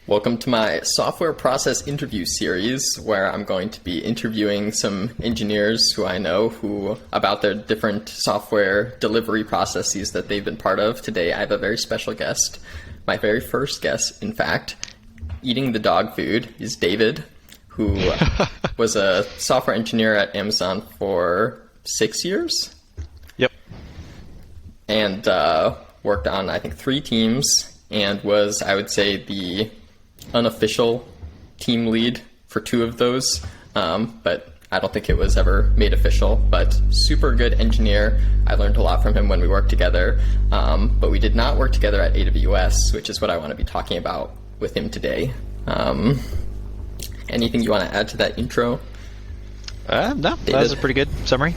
Welcome to my software process interview series where I'm going to be interviewing some engineers who I know about their different software delivery processes that they've been part of. Today I have a very special guest, my very first guest, in fact, eating the dog food is David, who was a software engineer at Amazon for 6 years. Yep. And worked on, I think, 3 teams and was, I would say, the unofficial team lead for 2 of those, but I don't think it was ever made official. But super good engineer. I learned a lot from him when we worked together, but we did not work together at AWS, which is what I want to be talking about with him today. Anything you want to add to that intro? No, that was a pretty good summary.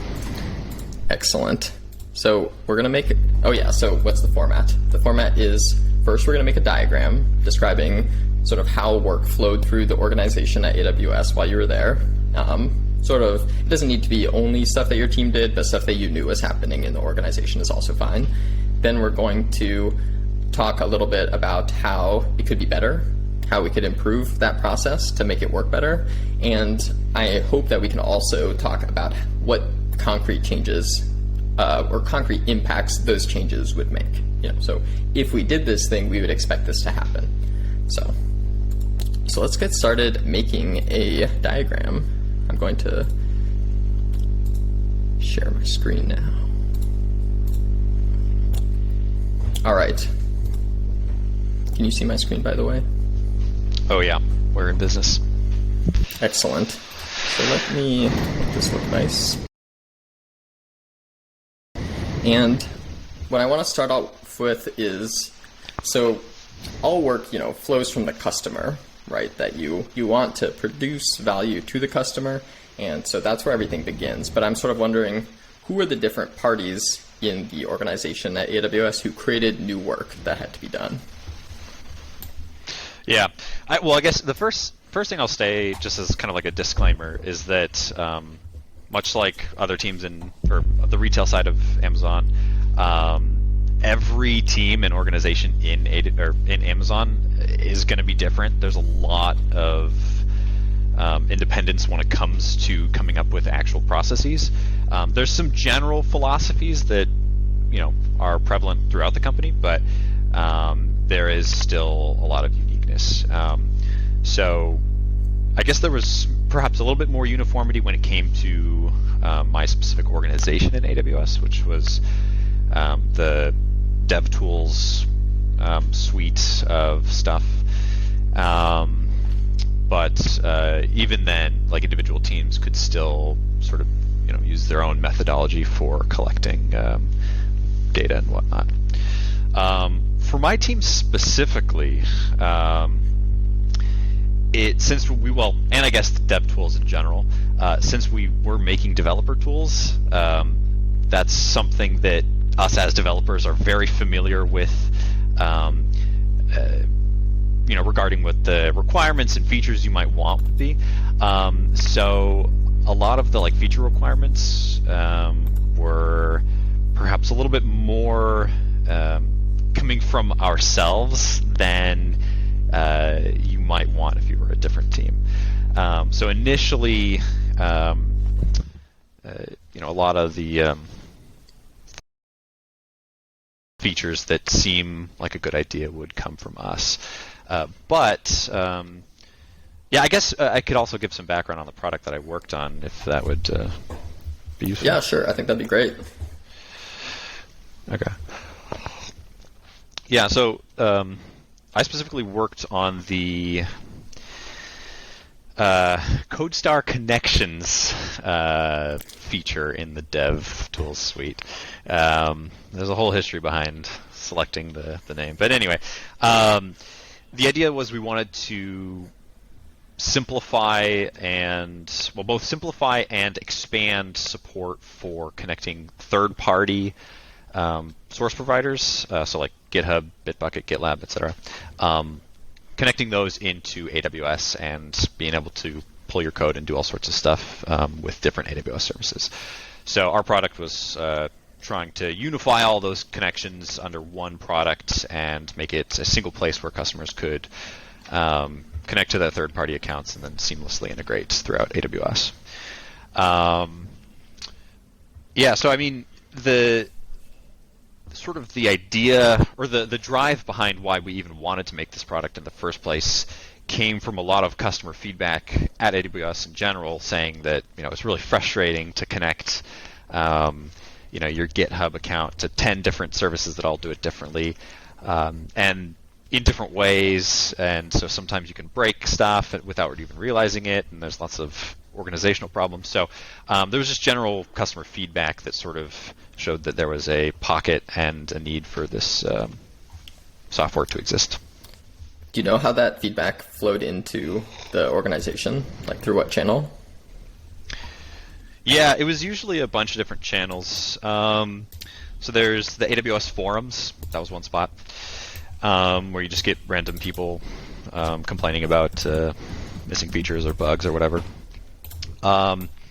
Excellent. So we're going to make it. Oh yeah, so what's the format? The format is, first we're going to make a diagram describing sort of how work flowed through the organization at AWS while you were there. It doesn't need to be only stuff that your team did, but stuff that you knew was happening in the organization is also fine. Then we're going to talk a little bit about how it could be better, how we could improve that process to make it work better. And I hope that we can also talk about what concrete changes or concrete impacts those changes would make. So if we did this thing, we would expect this to happen. So let's get started making a diagram. I'm going to share my screen now. All right. Can you see my screen, by the way? Oh yeah, we're in business. Excellent. So let me make this look nice. And what I want to start off with is, so all work, flows from the customer, right? That you want to produce value to the customer, and so that's where everything begins. But I'm sort of wondering, who are the different parties in the organization at AWS who created new work that had to be done? Yeah. I guess the first thing I'll say, just as kind of like a disclaimer, is that much like other teams or the retail side of Amazon, every team and organization in Amazon is going to be different. There's a lot of independence when it comes to coming up with actual processes. There's some general philosophies that are prevalent throughout the company, but there is still a lot of uniqueness. So I guess there was perhaps a little bit more uniformity when it came to my specific organization in AWS, which was the DevTools suite of stuff. But even then, like, individual teams could still sort of use their own methodology for collecting data and whatnot. For my team specifically, and I guess the DevTools in general, since we were making developer tools, that's something that us as developers are very familiar with, regarding what the requirements and features you might want would be. So a lot of the feature requirements were perhaps a little bit more coming from ourselves than you might want if you were a different team. So initially, a lot of the features that seem like a good idea would come from us. But I guess I could also give some background on the product that I worked on, if that would be useful. Yeah, sure. I think that'd be great. Okay. Yeah, so I specifically worked on the CodeStar Connections feature in the DevTools suite. There's a whole history behind selecting the name. But anyway, the idea was we wanted to both simplify and expand support for connecting third-party source providers, so like GitHub, Bitbucket, GitLab, etc. Connecting those into AWS and being able to pull your code and do all sorts of stuff with different AWS services. So our product was trying to unify all those connections under one product and make it a single place where customers could connect to their third-party accounts, and then seamlessly integrate throughout AWS. So I mean, the sort of the idea or the drive behind why we even wanted to make this product in the first place came from a lot of customer feedback at AWS in general, saying that it's really frustrating to connect your GitHub account to 10 different services that all do it differently and in different ways, and so sometimes you can break stuff without even realizing it, and there's lots of organizational problems. So there was just general customer feedback that sort of showed that there was a pocket and a need for this software to exist. Do you know how that feedback flowed into the organization? Like through what channel? Yeah, it was usually a bunch of different channels. So there's the AWS forums. That was one spot where you just get random people complaining about missing features or bugs or whatever. But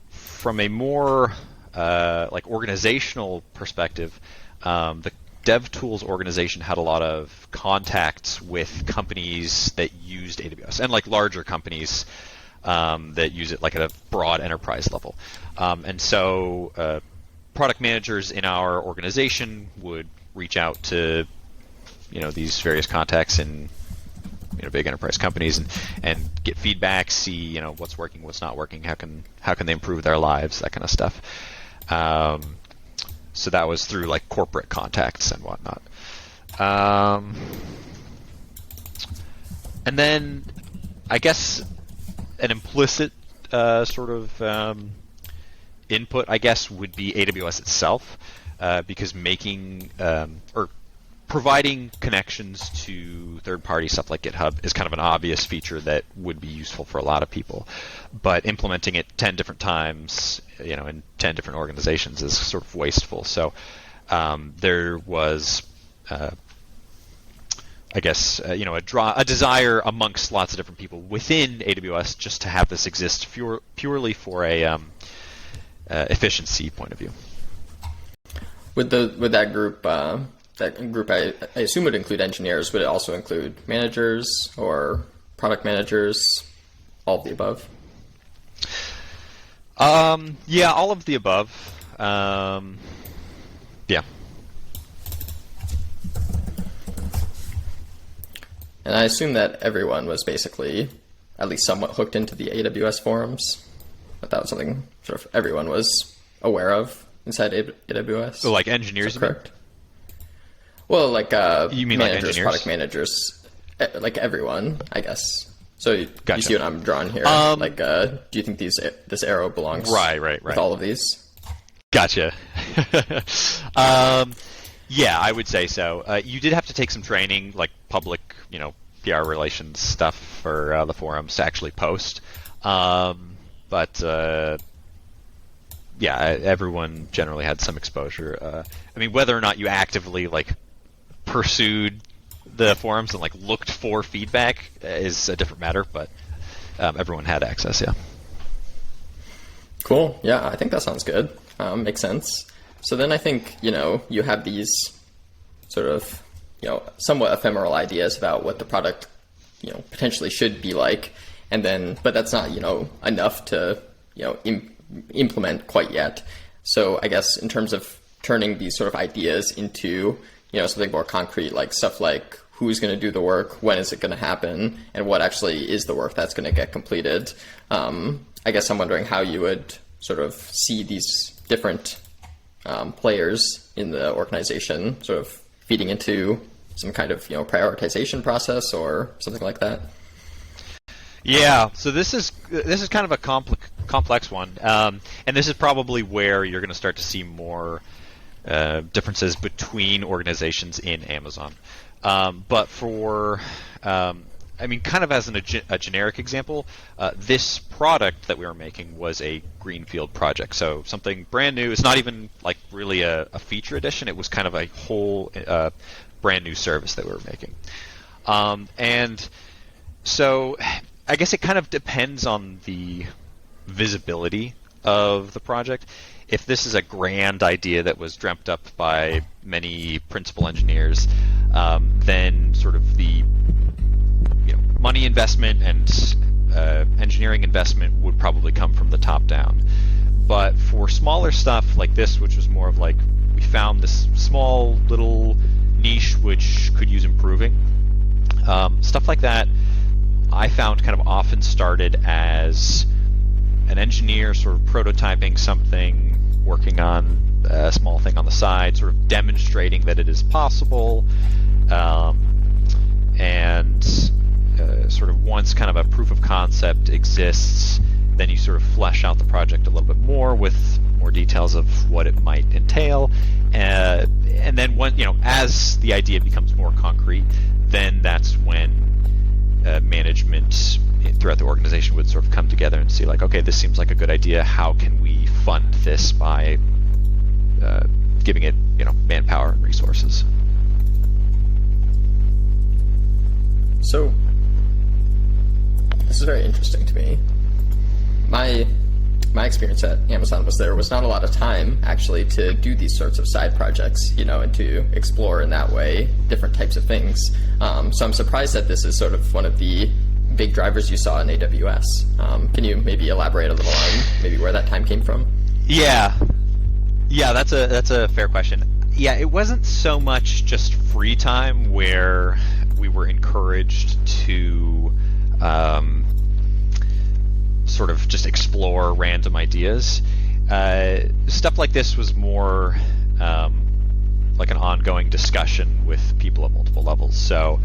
from a more organizational perspective, the DevTools organization had a lot of contacts with companies that used AWS and larger companies that use it at a broad enterprise level. And so product managers in our organization would reach out to these various contacts in big enterprise companies and get feedback, see what's working, what's not working, how can they improve their lives, that kind of stuff. So that was through corporate contacts and whatnot. And then I guess an implicit sort of input, I guess, would be AWS itself, because making or providing connections to third-party stuff like GitHub is kind of an obvious feature that would be useful for a lot of people. But implementing it 10 different times, in 10 different organizations is sort of wasteful. So there was, I guess, a desire amongst lots of different people within AWS just to have this exist purely for a efficiency point of view. With that group, I assume would include engineers. Would it also include managers or product managers? All of the above? Yeah, all of the above. Yeah. And I assume that everyone was basically at least somewhat hooked into the AWS forums. But that was something sort of everyone was aware of inside AWS. So engineers? Is that correct? Well, you mean managers, engineers? product managers, everyone, I guess. So Gotcha. You see what I'm drawing here? Do you think this arrow belongs right. with all of these? Gotcha. Yeah, I would say so. You did have to take some training, public, PR relations stuff for the forums to actually post. But yeah, everyone generally had some exposure. I mean, whether or not you actively pursued the forums and looked for feedback is a different matter, but everyone had access. Yeah. Cool. Yeah, I think that sounds good. Makes sense. So then I think you have these sort of somewhat ephemeral ideas about what the product potentially should be like, and then but that's not enough to implement quite yet. So I guess in terms of turning these sort of ideas into something more concrete, stuff like who's going to do the work, when is it going to happen, and what actually is the work that's going to get completed. I guess I'm wondering how you would sort of see these different players in the organization sort of feeding into some kind of prioritization process or something like that. Yeah, so this is kind of a complex one, and this is probably where you're going to start to see more differences between organizations in Amazon. But for, kind of as a generic example, this product that we were making was a greenfield project. So something brand new. It's not even really a feature addition. It was kind of a whole brand new service that we were making. And so I guess it kind of depends on the visibility of the project. If this is a grand idea that was dreamt up by many principal engineers, then sort of the money investment and engineering investment would probably come from the top down. But for smaller stuff like this, which was more of like, we found this small little niche which could use improving, stuff like that I found kind of often started as an engineer sort of prototyping something, working on a small thing on the side, sort of demonstrating that it is possible, and sort of once kind of a proof of concept exists, then you sort of flesh out the project a little bit more with more details of what it might entail, and then as the idea becomes more concrete, then that's when management throughout the organization would sort of come together and see like, okay, this seems like a good idea. How can we fund this by giving it manpower and resources? So this is very interesting to me. My experience at Amazon was there was not a lot of time actually to do these sorts of side projects, and to explore in that way different types of things. So I'm surprised that this is sort of one of the big drivers you saw in AWS. Can you maybe elaborate a little on maybe where that time came from? Yeah, that's a fair question. Yeah, it wasn't so much just free time where we were encouraged to sort of just explore random ideas. Stuff like this was more like an ongoing discussion with people at multiple levels. So,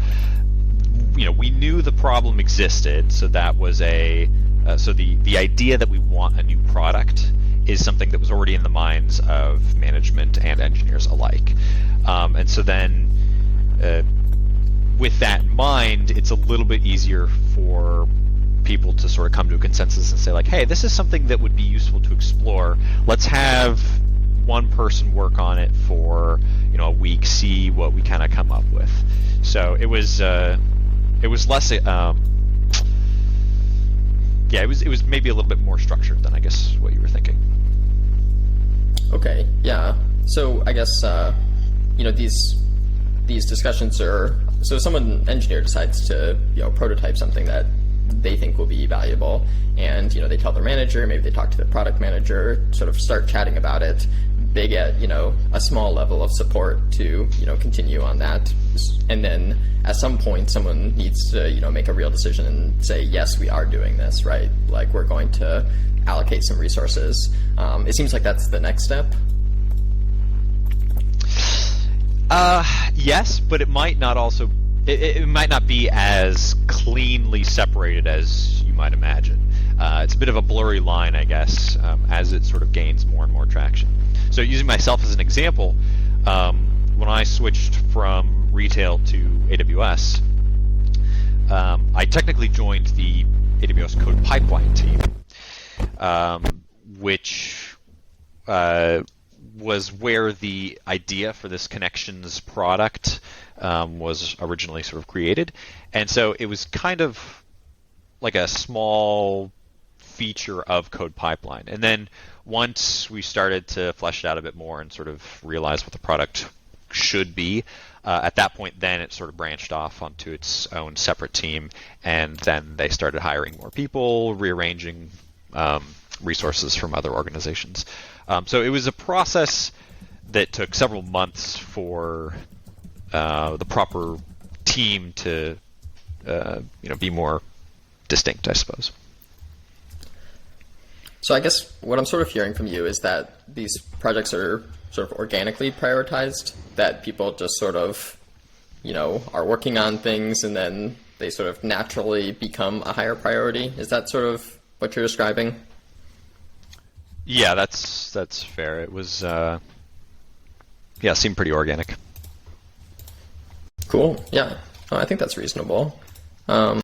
we knew the problem existed, so that was so the idea that we want a new product is something that was already in the minds of management and engineers alike. And so then with that in mind, it's a little bit easier for people to sort of come to a consensus and say like, hey, this is something that would be useful to explore. Let's have one person work on it for a week, see what we kind of come up with. So it was less it was maybe a little bit more structured than I guess what you were thinking. Okay, yeah. So I guess these discussions are, so an engineer decides to prototype something that they think will be valuable, and they tell their manager, maybe they talk to the product manager, sort of start chatting about it. They get a small level of support to continue on that, and then at some point someone needs to make a real decision and say, yes, we are doing this, right? Like, we're going to allocate some resources. It seems like that's the next step. Yes, but it might not also. It might not be as cleanly separated as you might imagine. It's a bit of a blurry line, I guess, as it sort of gains more and more traction. So using myself as an example, when I switched from retail to AWS, I technically joined the AWS Code Pipeline team, which was where the idea for this connections product was originally sort of created. And so it was kind of like a small feature of Code Pipeline. And then once we started to flesh it out a bit more and sort of realize what the product should be, at that point then it sort of branched off onto its own separate team, and then they started hiring more people, rearranging resources from other organizations. So it was a process that took several months for the proper team to be more distinct, I suppose. So I guess what I'm sort of hearing from you is that these projects are sort of organically prioritized, that people just sort of, are working on things and then they sort of naturally become a higher priority. Is that sort of what you're describing? Yeah, that's fair. It was, seemed pretty organic. Cool. Yeah. Oh, I think that's reasonable. Of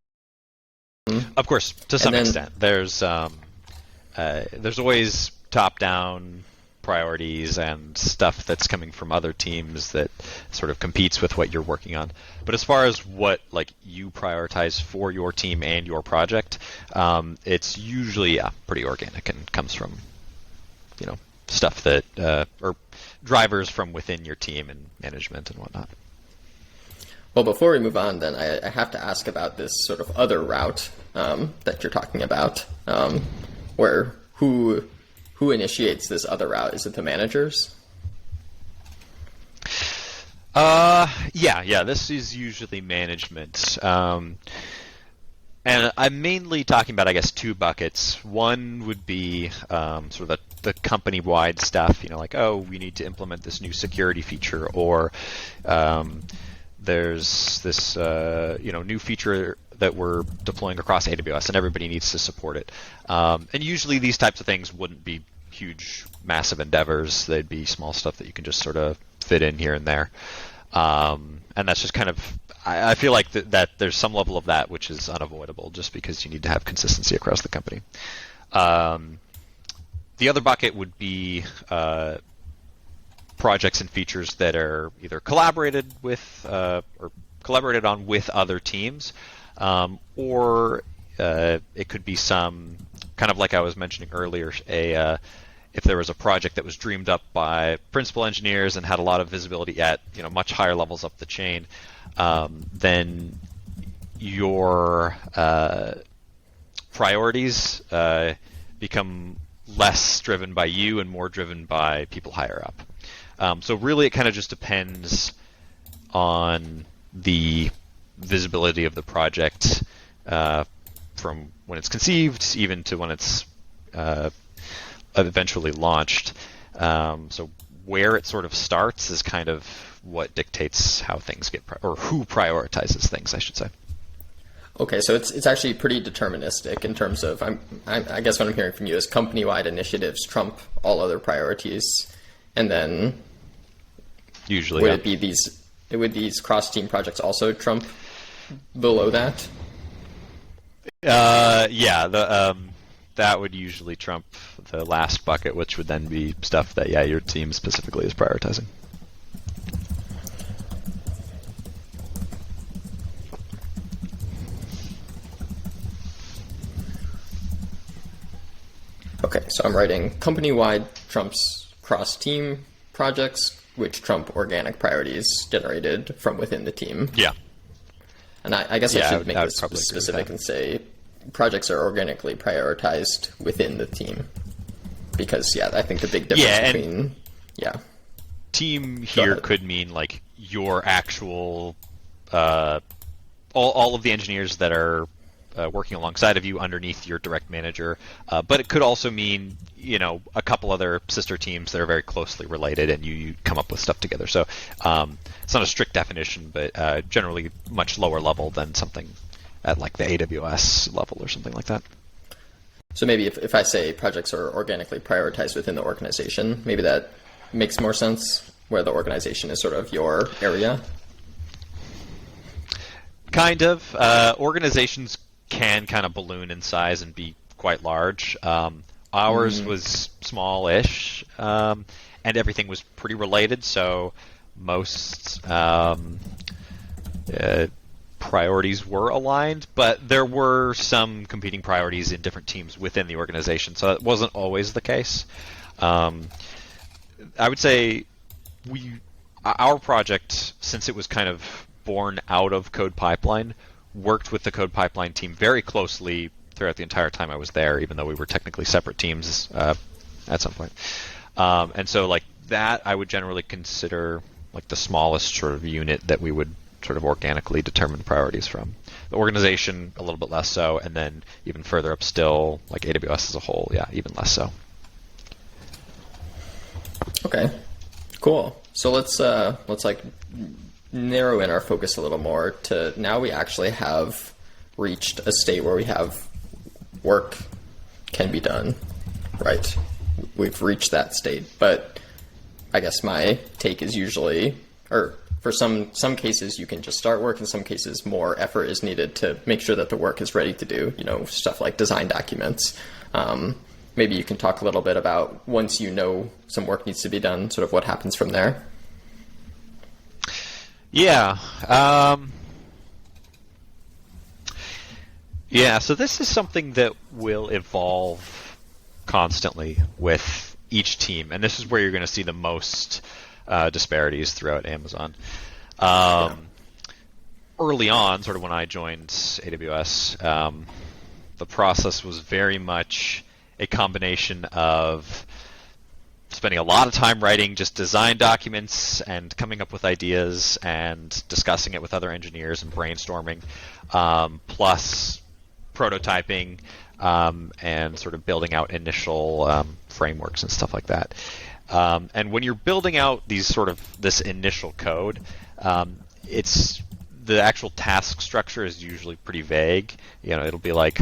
course, to some extent, there's always top-down priorities and stuff that's coming from other teams that sort of competes with what you're working on. But as far as what you prioritize for your team and your project, it's usually pretty organic and comes from stuff that or drivers from within your team and management and whatnot. Well, before we move on, then I have to ask about this sort of other route that you're talking about, where who initiates this other route? Is it the managers? Yeah. This is usually management. And I'm mainly talking about, I guess, two buckets. One would be sort of the company-wide stuff, like, oh, we need to implement this new security feature, or there's this new feature that we're deploying across AWS, and everybody needs to support it. And usually these types of things wouldn't be huge, massive endeavors. They'd be small stuff that you can just sort of fit in here and there. And that's just kind of, I feel like that there's some level of that which is unavoidable just because you need to have consistency across the company. The other bucket would be projects and features that are either collaborated on with other teams, or it could be some kind of like I was mentioning earlier, if there was a project that was dreamed up by principal engineers and had a lot of visibility at much higher levels up the chain, then your priorities become less driven by you and more driven by people higher up. So really it kind of just depends on the visibility of the project from when it's conceived even to when it's eventually launched. So where it sort of starts is kind of what dictates how things get, or who prioritizes things, I should say. Okay, so it's actually pretty deterministic in terms of, I guess what I'm hearing from you is company-wide initiatives trump all other priorities, and then usually would these cross-team projects also trump below that? That would usually trump the last bucket, which would then be stuff that your team specifically is prioritizing. Okay, so I'm writing company-wide trumps cross-team projects, which trump organic priorities generated from within the team. Yeah. And I guess I should make this specific and say projects are organically prioritized within the team. Because, I think the big difference between... Team here could mean, like, your actual... all of the engineers that are working alongside of you underneath your direct manager. But it could also mean, a couple other sister teams that are very closely related and you come up with stuff together. So it's not a strict definition, but generally much lower level than something at like the AWS level or something like that. So maybe if I say projects are organically prioritized within the organization, maybe that makes more sense, where the organization is sort of your area? Kind of. Organizations can kind of balloon in size and be quite large. Ours was small-ish, and everything was pretty related, so most priorities were aligned, but there were some competing priorities in different teams within the organization, so that wasn't always the case. I would say our project, since it was kind of born out of Code Pipeline, worked with the Code Pipeline team very closely throughout the entire time I was there, even though we were technically separate teams at some point. And so like that I would generally consider like the smallest sort of unit that we would sort of organically determine priorities from. The organization, a little bit less so, and then even further up still, like AWS as a whole, even less so. Okay, cool. So let's like narrow in our focus a little more to now we actually have reached a state where we have work can be done, right? We've reached that state, but I guess my take is usually, or for some cases you can just start work, in some cases more effort is needed to make sure that the work is ready to do, stuff like design documents. Maybe you can talk a little bit about once some work needs to be done, sort of what happens from there. So this is something that will evolve constantly with each team, and this is where you're going to see the most disparities throughout Amazon. early on, sort of when I joined AWS, the process was very much a combination of spending a lot of time writing just design documents and coming up with ideas and discussing it with other engineers and brainstorming, plus prototyping and sort of building out initial frameworks and stuff like that. And when you're building out this initial code, it's the actual task structure is usually pretty vague. It'll be like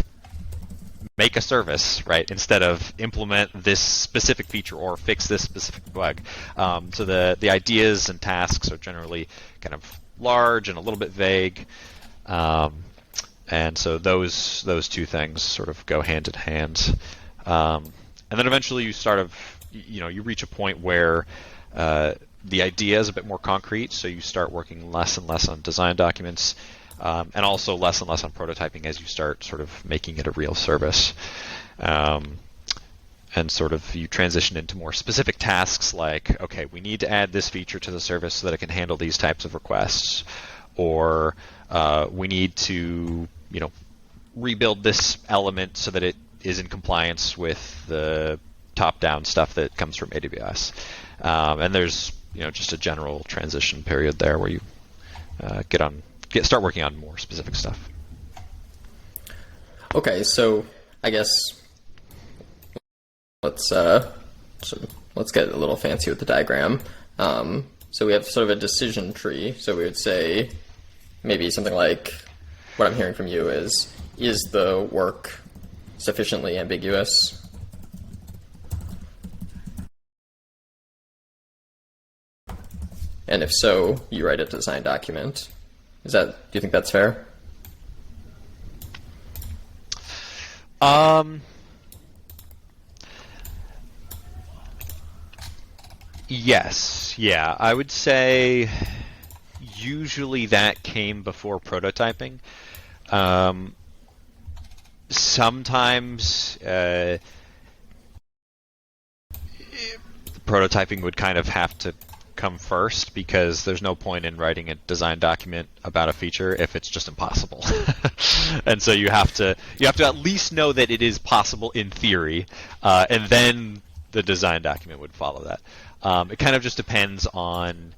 make a service, right? Instead of implement this specific feature or fix this specific bug. So the ideas and tasks are generally kind of large and a little bit vague. And so those two things sort of go hand in hand. And then eventually you reach a point where the idea is a bit more concrete, so you start working less and less on design documents, and also less and less on prototyping as you start sort of making it a real service. And sort of you transition into more specific tasks like, okay, we need to add this feature to the service so that it can handle these types of requests, or we need to, rebuild this element so that it is in compliance with the top-down stuff that comes from AWS. And there's, just a general transition period there where you start working on more specific stuff. Okay, so I guess let's get a little fancy with the diagram. So we have sort of a decision tree. So we would say maybe something like, what I'm hearing from you is the work sufficiently ambiguous? And if so, you write a design document. Do you think that's fair? Yes. Yeah. I would say usually that came before prototyping. Sometimes prototyping would kind of have to come first, because there's no point in writing a design document about a feature if it's just impossible. And so you have to at least know that it is possible in theory, and then the design document would follow that. It kind of just depends on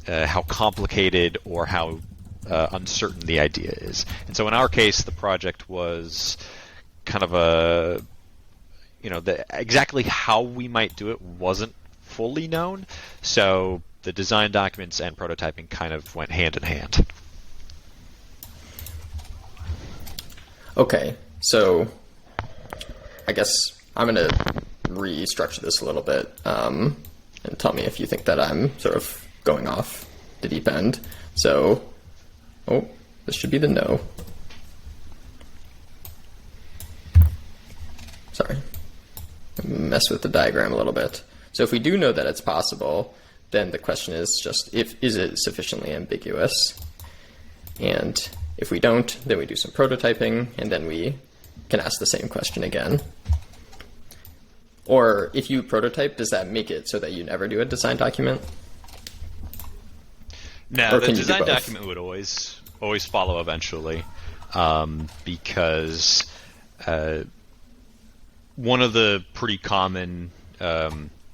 how complicated or how uncertain the idea is. And so in our case, the project was kind of exactly how we might do it wasn't fully known, so the design documents and prototyping kind of went hand in hand. Okay, so I guess I'm going to restructure this a little bit, and tell me if you think that I'm sort of going off the deep end. So, this should be the no. Sorry. Mess with the diagram a little bit. So if we do know that it's possible, then the question is just, is it sufficiently ambiguous? And if we don't, then we do some prototyping, and then we can ask the same question again. Or if you prototype, does that make it so that you never do a design document? No, the design document would always follow eventually, because one of the pretty common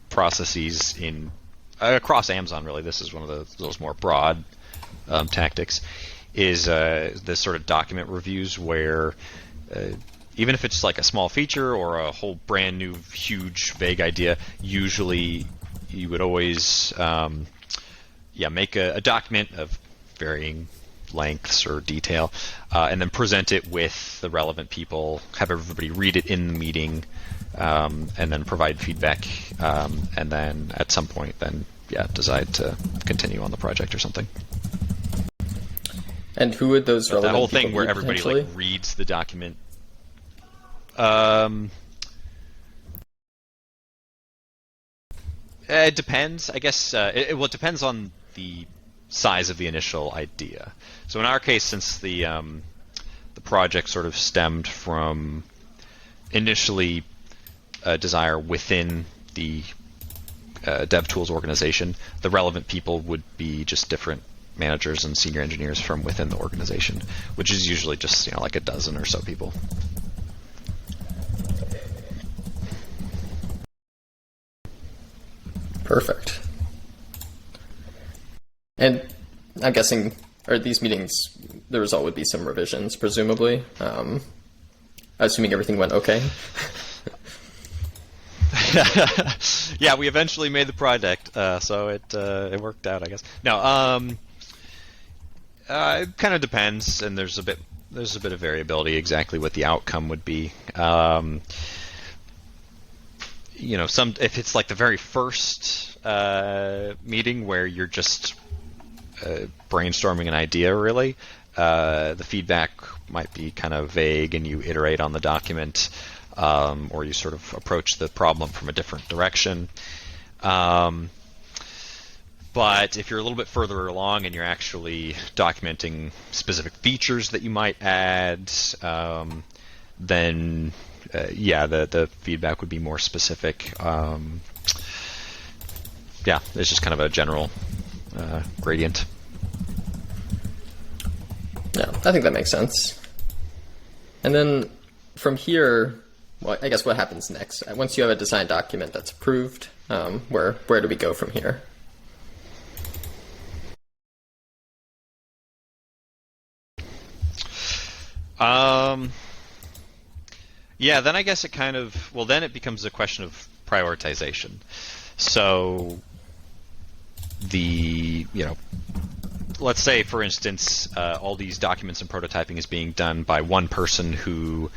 processes across Amazon, really, this is one of those more broad tactics, is this sort of document reviews where even if it's like a small feature or a whole brand new, huge, vague idea, usually you would always make a document of varying lengths or detail, and then present it with the relevant people, have everybody read it in the meeting, and then provide feedback, and then at some point decide to continue on the project or something. And who would those relevant that whole people thing where be, everybody reads the document? It depends, I guess. It depends on the size of the initial idea. So in our case, since the project sort of stemmed from initially a desire within the DevTools organization, the relevant people would be just different managers and senior engineers from within the organization, which is usually just like a dozen or so people. Perfect. And I'm guessing, or these meetings, the result would be some revisions, presumably. Assuming everything went okay. Yeah, we eventually made the project, so it worked out, I guess. No, it kind of depends, and there's a bit of variability exactly what the outcome would be. If it's like the very first meeting where you're just brainstorming an idea, really, the feedback might be kind of vague, and you iterate on the document, or you sort of approach the problem from a different direction. But if you're a little bit further along and you're actually documenting specific features that you might add, then the feedback would be more specific. It's just kind of a general gradient. Yeah, I think that makes sense. And then from here, well, I guess what happens next? Once you have a design document that's approved, where do we go from here? Then I guess then it becomes a question of prioritization. So let's say, for instance, all these documents and prototyping is being done by one person who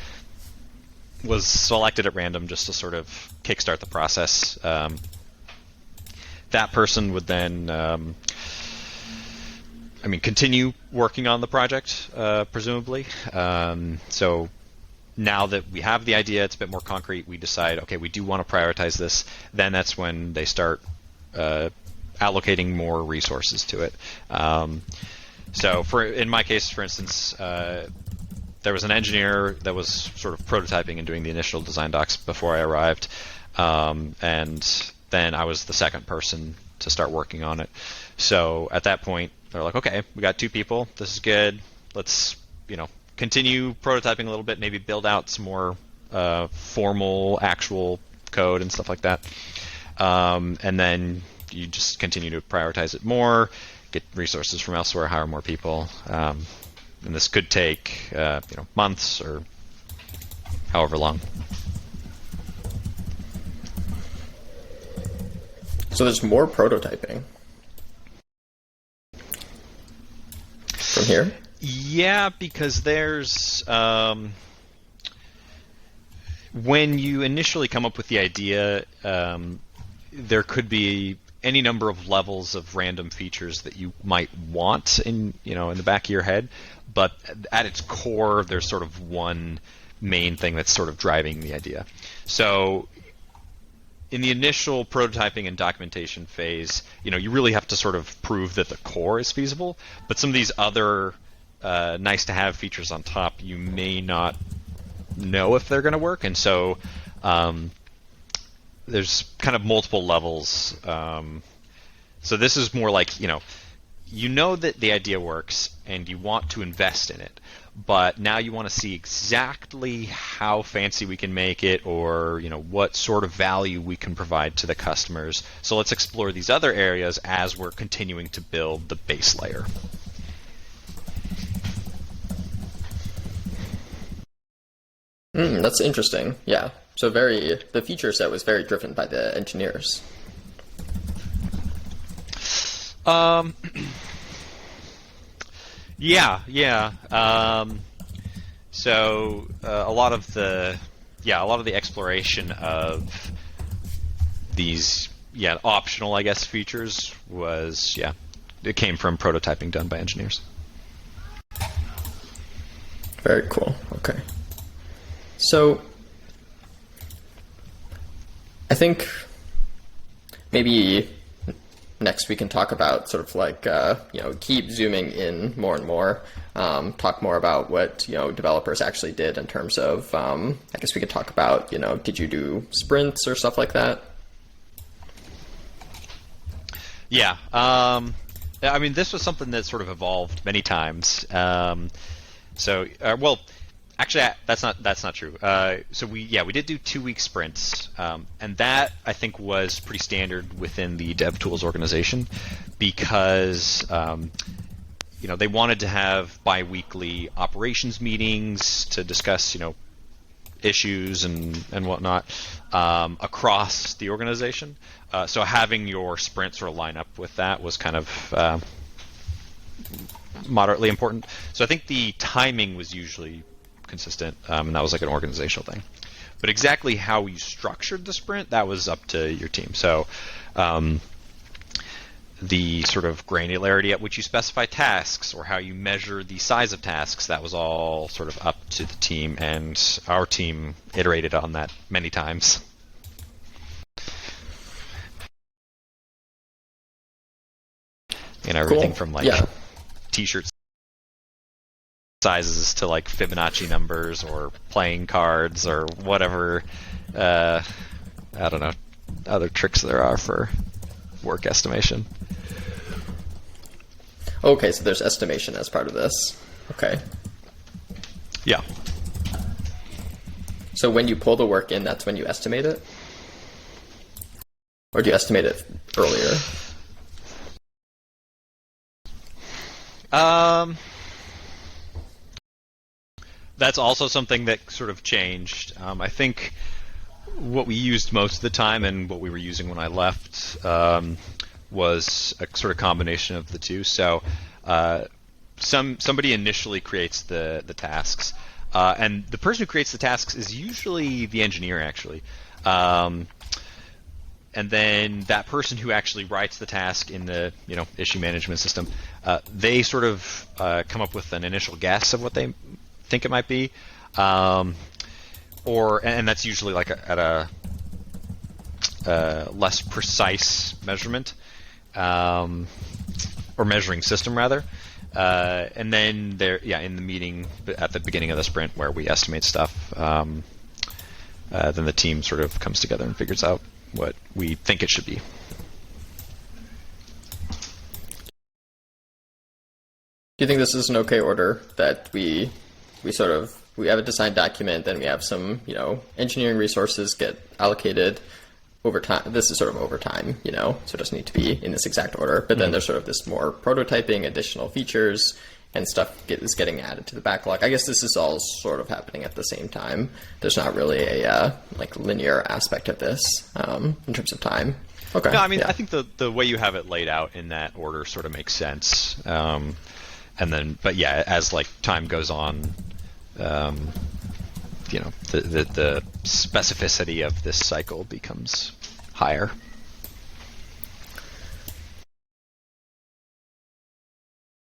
was selected at random just to sort of kickstart the process. That person would then continue working on the project, presumably. So now that we have the idea, it's a bit more concrete, we decide, okay, we do want to prioritize this. Then that's when they start allocating more resources to it. So in my case, for instance, there was an engineer that was sort of prototyping and doing the initial design docs before I arrived. And then I was the second person to start working on it. So at that point, they're like, okay, we got 2 people. This is good. Let's, continue prototyping a little bit, maybe build out some more formal actual code and stuff like that. And then you just continue to prioritize it more, get resources from elsewhere, hire more people. And this could take, months or however long. So there's more prototyping from here? Yeah, because there's when you initially come up with the idea, there could be any number of levels of random features that you might want in the back of your head, but at its core, there's sort of one main thing that's sort of driving the idea. So in the initial prototyping and documentation phase, you really have to sort of prove that the core is feasible, but some of these other nice-to-have features on top, you may not know if they're going to work, and so there's kind of multiple levels. So this is more like, you know that the idea works, and you want to invest in it, but now you want to see exactly how fancy we can make it, or what sort of value we can provide to the customers. So let's explore these other areas as we're continuing to build the base layer. That's interesting. Yeah. So the feature set was very driven by the engineers. Yeah. So a lot of the exploration of these optional, I guess, features it came from prototyping done by engineers. Very cool. Okay. So I think maybe next we can talk about sort of like, keep zooming in more and more, talk more about what, developers actually did in terms of, I guess we could talk about, did you do sprints or stuff like that? Yeah. I mean, this was something that sort of evolved many times. Well, actually, that's not true. So we did do 2-week sprints, and that I think was pretty standard within the DevTools organization because they wanted to have bi-weekly operations meetings to discuss issues and whatnot across the organization. So having your sprint sort of line up with that was kind of moderately important. So I think the timing was usually consistent, and that was like an organizational thing. But exactly how you structured the sprint, that was up to your team. So the sort of granularity at which you specify tasks or how you measure the size of tasks, that was all sort of up to the team, and our team iterated on that many times. Everything from t-shirt sizes to like Fibonacci numbers or playing cards or whatever, I don't know, other tricks there are for work estimation. Okay, so there's estimation as part of this. Okay. Yeah. So when you pull the work in, that's when you estimate it? Or do you estimate it earlier? That's also something that sort of changed. I think what we used most of the time and what we were using when I left was a sort of combination of the two. So somebody initially creates the tasks, and the person who creates the tasks is usually the engineer, actually. And then that person who actually writes the task in the issue management system, they sort of come up with an initial guess of what they think it might be, and that's usually like at a less precise measurement or measuring system rather. And then in the meeting at the beginning of the sprint where we estimate stuff, then the team sort of comes together and figures out what we think it should be. Do you think this is an okay order that we have a design document, then we have some engineering resources get allocated over time? This is sort of over time, so it doesn't need to be in this exact order. But then there's sort of this more prototyping, additional features, and stuff is getting added to the backlog. I guess this is all sort of happening at the same time. There's not really a linear aspect of this in terms of time. Okay. No, I mean, I think the way you have it laid out in that order sort of makes sense. And then, but yeah, as like time goes on, the specificity of this cycle becomes higher.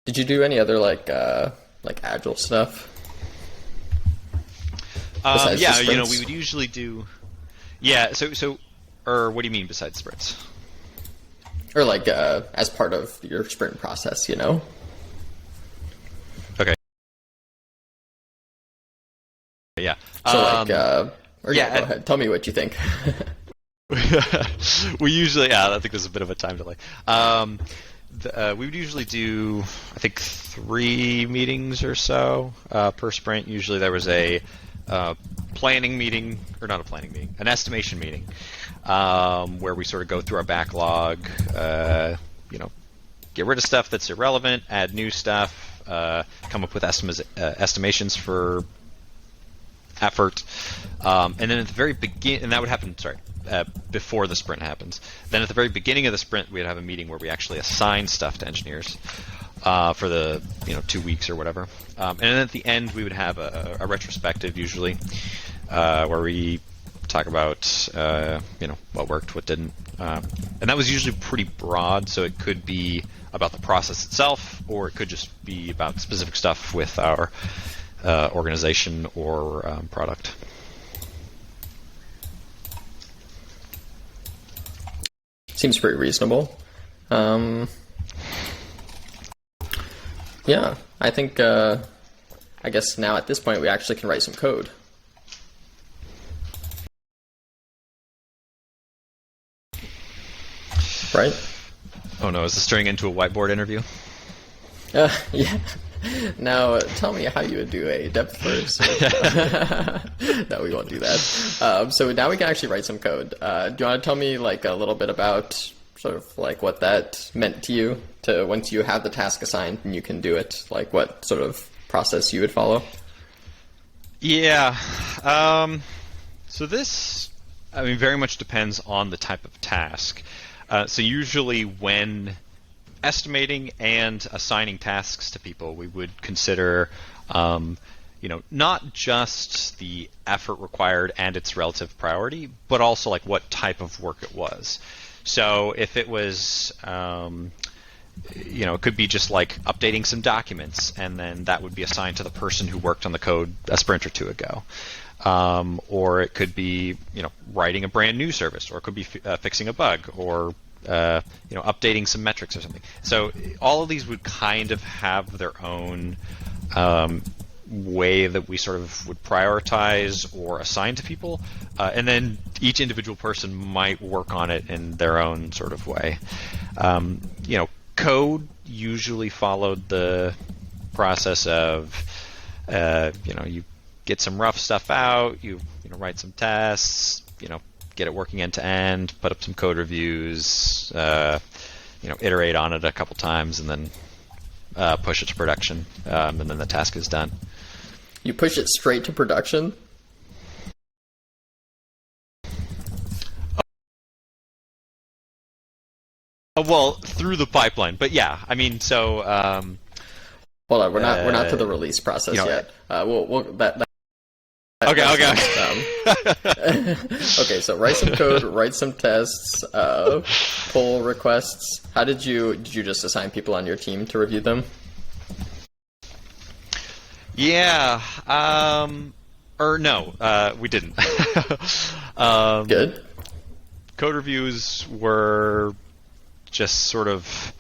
Did you do any other like agile stuff? We would usually do. Yeah, so, or what do you mean besides sprints? Or like as part of your sprint process, Okay. Yeah. So go ahead. Tell me what you think. We usually, I think there's a bit of a time delay. We would usually do, I think, 3 meetings or so per sprint. Usually there was a planning meeting, or not a planning meeting, an estimation meeting, where we sort of go through our backlog, get rid of stuff that's irrelevant, add new stuff, come up with estimations for effort, and then at the very beginning, and that would happen, before the sprint happens. Then at the very beginning of the sprint, we'd have a meeting where we actually assign stuff to engineers for the 2 weeks or whatever. And then at the end, we would have a retrospective usually, where we talk about what worked, what didn't, and that was usually pretty broad. So it could be about the process itself, or it could just be about specific stuff with our organization or product. Seems pretty reasonable. Yeah, I think, I guess now at this point we actually can write some code. Right? Oh no, is this turning into a whiteboard interview? Yeah. Now, tell me how you would do a depth first. No, we won't do that. So now we can actually write some code. Do you want to tell me like a little bit about sort of like what that meant to you to once you have the task assigned and you can do it, like what sort of process you would follow? Yeah. So this, I mean, very much depends on the type of task. So usually when estimating and assigning tasks to people, we would consider, not just the effort required and its relative priority, but also like what type of work it was. So if it was, it could be just like updating some documents, and then that would be assigned to the person who worked on the code a sprint or two ago. Or it could be, writing a brand new service, or it could be fixing a bug, or updating some metrics or something. So all of these would kind of have their own way that we sort of would prioritize or assign to people, and then each individual person might work on it in their own sort of way. Code usually followed the process of, you get some rough stuff out, you write some tests, get it working end to end, put up some code reviews, iterate on it a couple times, and then push it to production, and then the task is done. You push it straight to production? Well, through the pipeline, but yeah, I mean, so. Hold on, we're not to the release process yet. Okay. Okay, so write some code, write some tests, pull requests. How did you just assign people on your team to review them? Yeah, or no, we didn't. Good. Code reviews were just sort of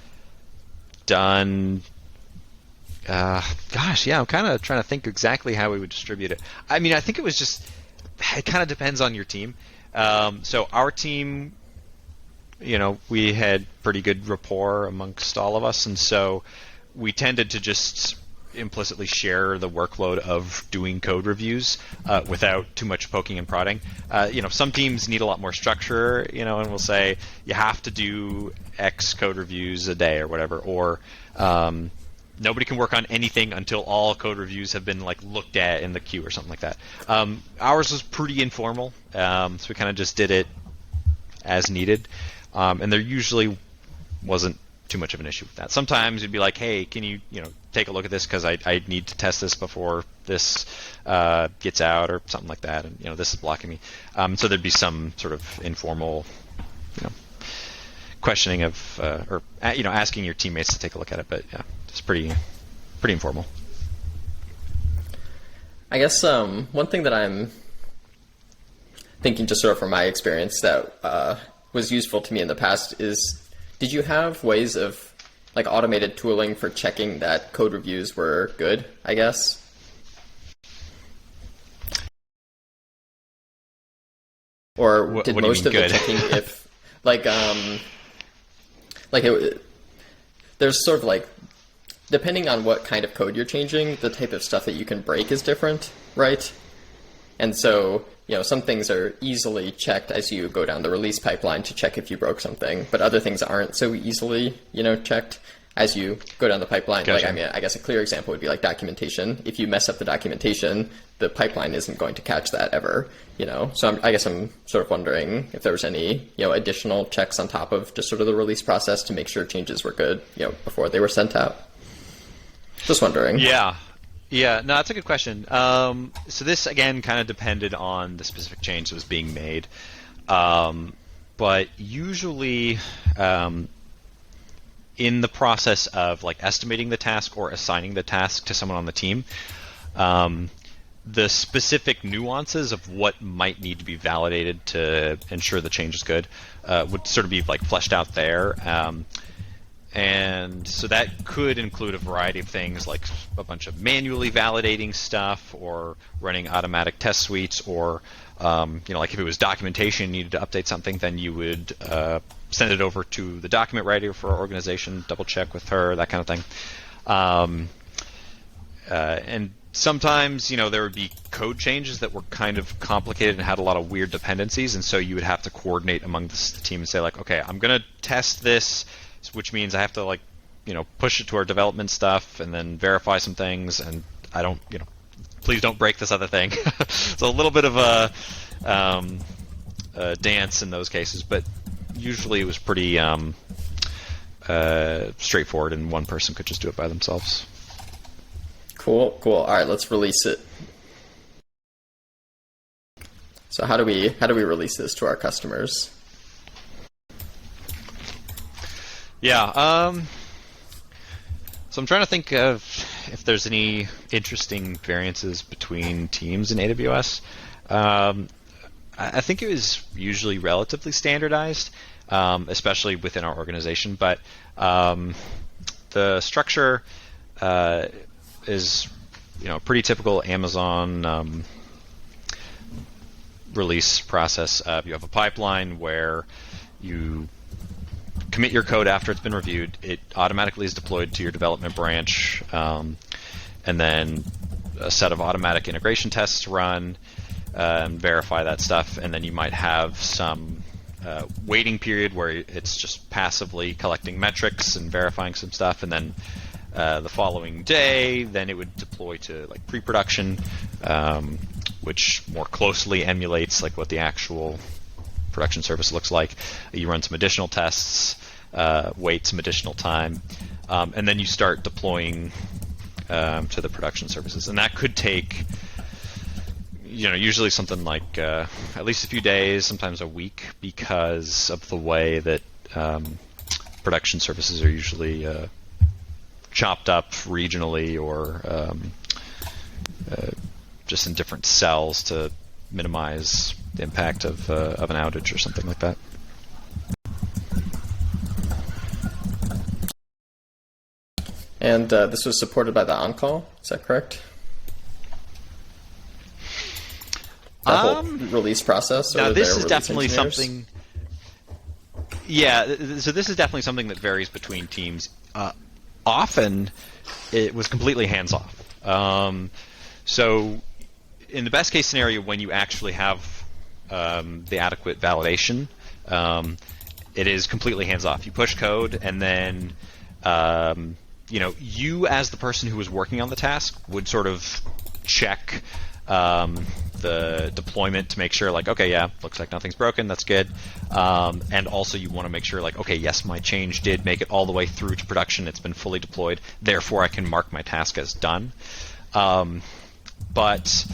done. I'm kind of trying to think exactly how we would distribute it. I mean, I think it kind of depends on your team. So our team, we had pretty good rapport amongst all of us, and so we tended to just implicitly share the workload of doing code reviews without too much poking and prodding. Some teams need a lot more structure, and we'll say you have to do X code reviews a day or whatever, or nobody can work on anything until all code reviews have been looked at in the queue or something like that. Ours was pretty informal, so we kind of just did it as needed, and there usually wasn't too much of an issue with that. Sometimes you'd be like, hey, can you take a look at this because I need to test this before this gets out or something like that, and this is blocking me. So there'd be some sort of informal questioning of or asking your teammates to take a look at it, but yeah, it's pretty informal. I guess one thing that I'm thinking, just sort of from my experience, that was useful to me in the past is, did you have ways of automated tooling for checking that code reviews were good, I guess? Or did most of the checking, if there's sort of depending on what kind of code you're changing, the type of stuff that you can break is different, right? And so, some things are easily checked as you go down the release pipeline to check if you broke something, but other things aren't so easily, checked as you go down the pipeline. Gotcha. I guess a clear example would be documentation. If you mess up the documentation, the pipeline isn't going to catch that ever, So I guess I'm sort of wondering if there was any, additional checks on top of just sort of the release process to make sure changes were good, before they were sent out. Just wondering. Yeah, no, that's a good question. So this, again, kind of depended on the specific change that was being made. But usually in the process of estimating the task or assigning the task to someone on the team, the specific nuances of what might need to be validated to ensure the change is good would sort of be fleshed out there. And so that could include a variety of things, like a bunch of manually validating stuff, or running automatic test suites, or like if it was documentation, you needed to update something, then you would send it over to the document writer for our organization, double check with her, that kind of thing. And sometimes, there would be code changes that were kind of complicated and had a lot of weird dependencies, and so you would have to coordinate among the team and say, like, okay, I'm going to test this, which means I have to, push it to our development stuff and then verify some things, and I don't, please don't break this other thing. So a little bit of a dance in those cases, but usually it was pretty straightforward, and one person could just do it by themselves. Cool. All right, let's release it. So how do we release this to our customers? Yeah. So I'm trying to think of if there's any interesting variances between teams in AWS. I think it was usually relatively standardized, especially within our organization. But the structure is, pretty typical Amazon release process. You have a pipeline where you commit your code after it's been reviewed. It automatically is deployed to your development branch, and then a set of automatic integration tests run and verify that stuff. And then you might have some waiting period where it's just passively collecting metrics and verifying some stuff. And then the following day, then it would deploy to pre-production, which more closely emulates what the actual production service looks like. You run some additional tests, wait some additional time, and then you start deploying to the production services. And that could take, usually something like at least a few days, sometimes a week, because of the way that production services are usually chopped up regionally, or just in different cells to minimize the impact of an outage or something like that. And this was supported by the on-call, is that correct? The whole release process? Now, this is definitely something... Yeah, so this is definitely something that varies between teams. Often, it was completely hands-off. So, in the best-case scenario, when you actually have the adequate validation, it is completely hands-off. You push code, and then you as the person who was working on the task would sort of check the deployment to make sure, okay, yeah, looks like nothing's broken, that's good. And also you want to make sure, okay, yes, my change did make it all the way through to production, it's been fully deployed, therefore I can mark my task as done. But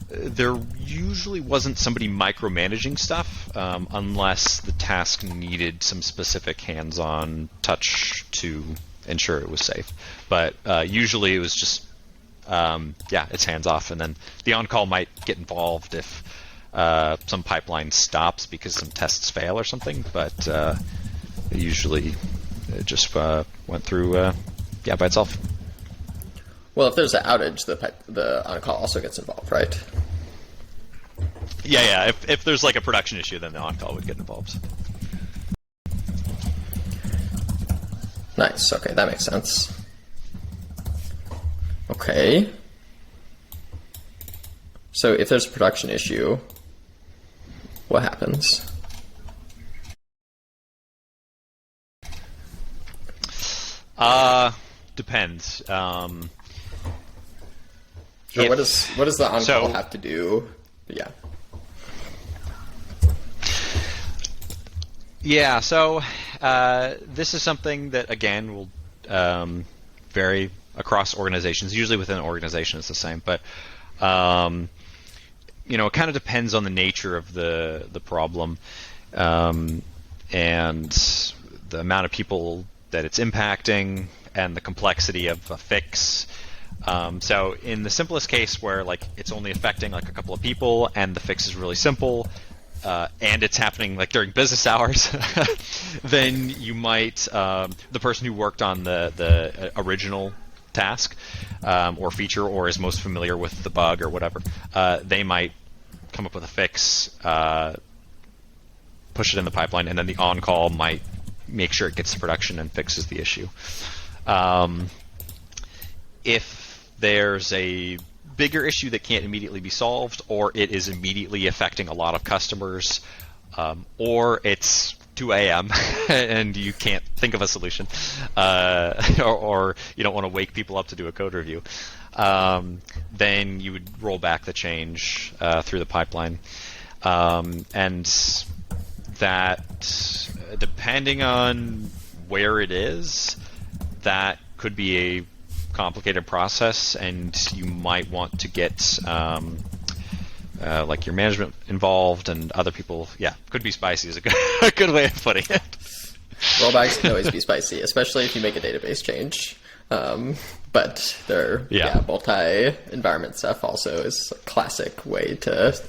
there usually wasn't somebody micromanaging stuff unless the task needed some specific hands-on touch to ensure it was safe. But usually it was just, it's hands-off, and then the on-call might get involved if some pipeline stops because some tests fail or something, but usually it just went through by itself. Well, if there's an outage, the on-call also gets involved, right? Yeah. If there's a production issue, then the on-call would get involved. Nice. Okay, that makes sense. Okay. So if there's a production issue, what happens? Depends. Sure, what does the on-call have to do? Yeah. Yeah, so this is something that, again, will vary across organizations. Usually within an organization it's the same, but it kind of depends on the nature of the problem and the amount of people that it's impacting and the complexity of a fix. So in the simplest case where it's only affecting a couple of people and the fix is really simple, and it's happening like during business hours, then you might the person who worked on the original task or feature or is most familiar with the bug or whatever, they might come up with a fix, push it in the pipeline, and then the on-call might make sure it gets to production and fixes the issue. If there's a bigger issue that can't immediately be solved, or it is immediately affecting a lot of customers, or it's 2 a.m. and you can't think of a solution, or you don't want to wake people up to do a code review, then you would roll back the change through the pipeline. And that, depending on where it is, that could be a complicated process, and you might want to get like your management involved and other people. Yeah, could be spicy is a good way of putting it. Rollbacks can always be spicy, especially if you make a database change. But their multi-environment stuff also is a classic way to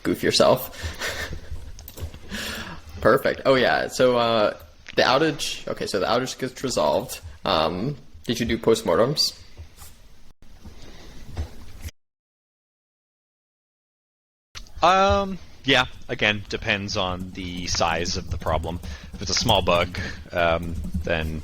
goof yourself. Perfect. Oh yeah. So the outage. Okay, so the outage gets resolved. Did you do postmortems? Yeah. Again, depends on the size of the problem. If it's a small bug, then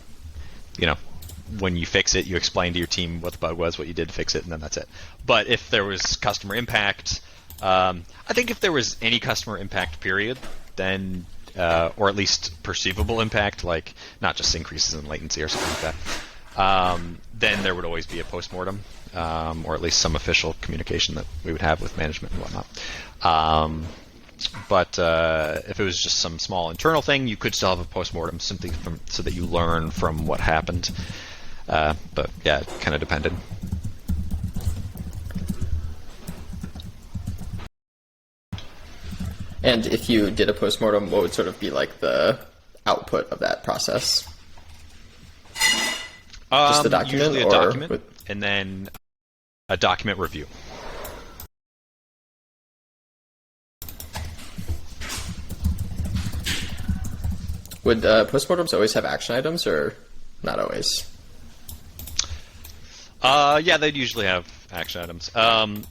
when you fix it, you explain to your team what the bug was, what you did to fix it, and then that's it. But if there was customer impact, I think if there was any customer impact, period, then or at least perceivable impact, like not just increases in latency or something like that, then there would always be a postmortem, or at least some official communication that we would have with management and whatnot. But if it was just some small internal thing, you could still have a postmortem simply so that you learn from what happened. But yeah, it kind of depended. And if you did a postmortem, what would sort of be like the output of that process? Just the document? Usually a document, and then a document review. Would postmortems always have action items, or not always? Yeah, they'd usually have action items. And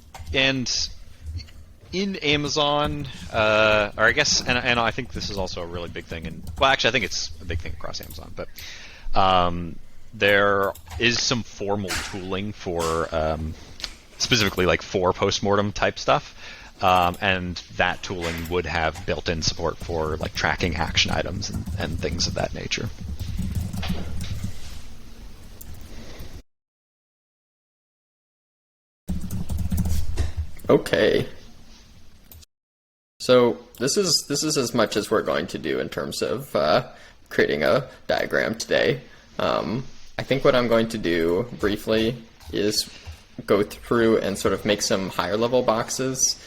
in Amazon, or I guess, and I think this is also a really big thing. Well, actually, I think it's a big thing across Amazon. But there is some formal tooling for specifically like for postmortem type stuff. And that tooling would have built-in support for like tracking action items and things of that nature. Okay. So this is as much as we're going to do in terms of creating a diagram today. I think what I'm going to do briefly is go through and sort of make some higher level boxes.